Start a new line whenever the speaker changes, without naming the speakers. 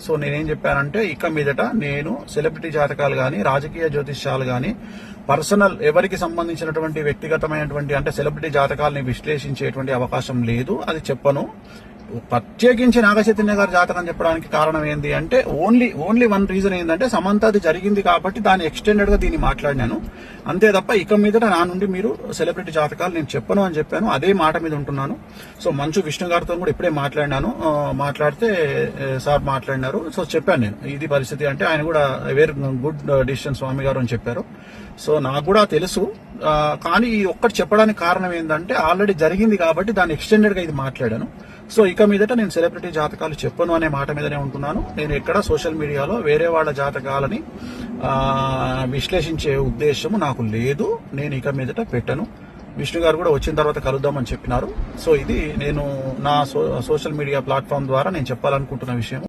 So నేనేం చెప్పానంటే ఇక మీదట నేను సెలబ్రిటీ జాతకాలు కానీ రాజకీయ జ్యోతిష్యాలు కానీ పర్సనల్ ఎవరికి సంబంధించినటువంటి వ్యక్తిగతమైనటువంటి అంటే సెలబ్రిటీ జాతకాలని విశ్లేషించేటువంటి అవకాశం లేదు, అది చెప్పను. ప్రత్యేకించి నాగచైతన్య గారి జాతకం చెప్పడానికి కారణం ఏంది అంటే ఓన్లీ వన్ రీజన్ ఏంటంటే సమంతది జరిగింది కాబట్టి దాన్ని ఎక్స్టెండెడ్ గా దీన్ని మాట్లాడినాను అంతే తప్ప ఇక మీదట నా నుండి మీరు సెలబ్రిటీ జాతకాలు నేను చెప్పను అని చెప్పాను. అదే మాట మీద ఉంటున్నాను. సో మంచు విష్ణు గారితో కూడా ఇప్పుడే మాట్లాడితే సార్ మాట్లాడినారు. సో చెప్పాను నేను ఇది పరిస్థితి అంటే ఆయన కూడా వెరీ గుడ్ డిసిషన్ స్వామి గారు అని చెప్పారు. సో నాకు కూడా తెలుసు, కానీ ఈ ఒక్కటి చెప్పడానికి కారణం ఏంటంటే ఆల్రెడీ జరిగింది కాబట్టి దాన్ని ఎక్స్టెండెడ్ గా ఇది మాట్లాడాను. సో ఇక మీదట నేను సెలబ్రిటీ జాతకాలు చెప్పను అనే మాట మీదనే ఉంటున్నాను. నేను ఎక్కడ సోషల్ మీడియాలో వేరే వాళ్ళ జాతకాలని విశ్లేషించే ఉద్దేశము నాకు లేదు. నేను ఇక మీదట పెట్టను. విష్ణు గారు కూడా వచ్చిన తర్వాత కలుద్దామని చెప్పినారు. సో ఇది నేను నా సోషల్ మీడియా ప్లాట్ఫామ్ ద్వారా నేను చెప్పాలనుకుంటున్న విషయం.